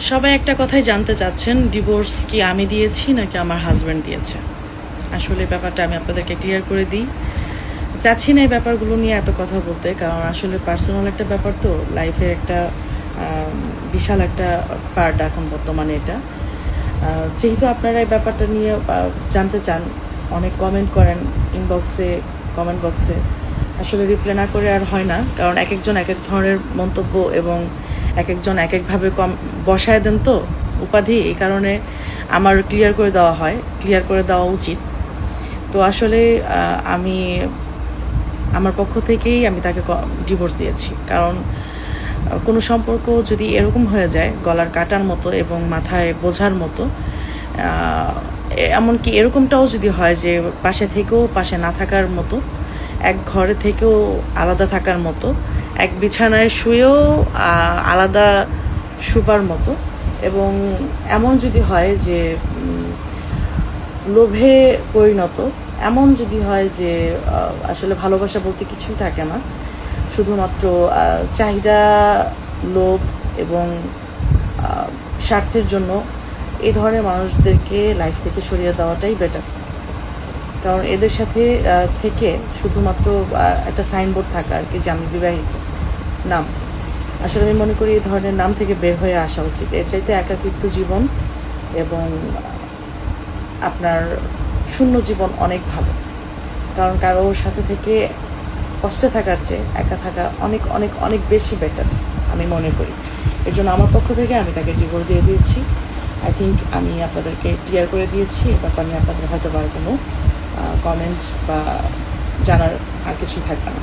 সবাই একটা কথাই জানতে চাচ্ছেন, ডিভোর্স কি আমি দিয়েছি নাকি আমার হাজব্যান্ড দিয়েছে। আসলে ব্যাপারটা আমি আপনাদেরকে ক্লিয়ার করে দিই। চাচ্ছি না এই ব্যাপারগুলো নিয়ে এত কথা বলতে, কারণ আসলে পার্সোনাল একটা ব্যাপার তো, লাইফের একটা বিশাল একটা পার্ট এখন বর্তমানে এটা। যেহেতু আপনারা এই ব্যাপারটা নিয়ে জানতে চান, অনেক কমেন্ট করেন ইনবক্সে, কমেন্ট বক্সে, আসলে রিপ্লাই না করে আর হয় না, কারণ এক একজন এক এক ধরনের মন্তব্য এবং এক একজন এক একভাবে বসায় দেন তো উপাধি, এই কারণে আমার ক্লিয়ার করে দেওয়া হয়, ক্লিয়ার করে দেওয়া উচিত। তো আসলে আমি আমার পক্ষ থেকেই আমি তাকে ডিভোর্স দিয়েছি, কারণ কোনো সম্পর্ক যদি এরকম হয়ে যায় গলার কাটার মতো এবং মাথায় বোঝার মতো, এমনকি এরকমটাও যদি হয় যে পাশে থেকেও পাশে না থাকার মতো, এক ঘরে থেকেও আলাদা থাকার মতো, এক বিছানায় শুয়েও আলাদা শুবার মতো, এবং এমন যদি হয় যে লোভে পরিণত, এমন যদি হয় যে আসলে ভালোবাসা বলতে কিছুই থাকে না, শুধুমাত্র চাহিদা, লোভ এবং স্বার্থের জন্য, এই ধরনের মানুষদেরকে লাইফ থেকে সরিয়ে দেওয়াটাই বেটার। কারণ এদের সাথে থেকে শুধুমাত্র একটা সাইনবোর্ড থাকা আর কি যে আমি বিবাহিত নাম, আসলে আমি মনে করি এই ধরনের নাম থেকে বের হয়ে আসা উচিত। এর চাইতে একাকিত্ব জীবন এবং আপনার শূন্য জীবন অনেক ভালো, কারণ কারোর সাথে থেকে কষ্টে থাকার চেয়ে একা থাকা অনেক অনেক অনেক বেশি বেটার আমি মনে করি। এর জন্য আমার পক্ষ থেকে আমি তাকে ডিভোর্স দিয়ে দিয়েছি। আই থিঙ্ক আমি আপনাদেরকে ক্লিয়ার করে দিয়েছি। এ ব্যাপার নিয়ে আপনাদের হয়তো কোনো কমেন্ট বা জানার আর কিছুই থাকবে না।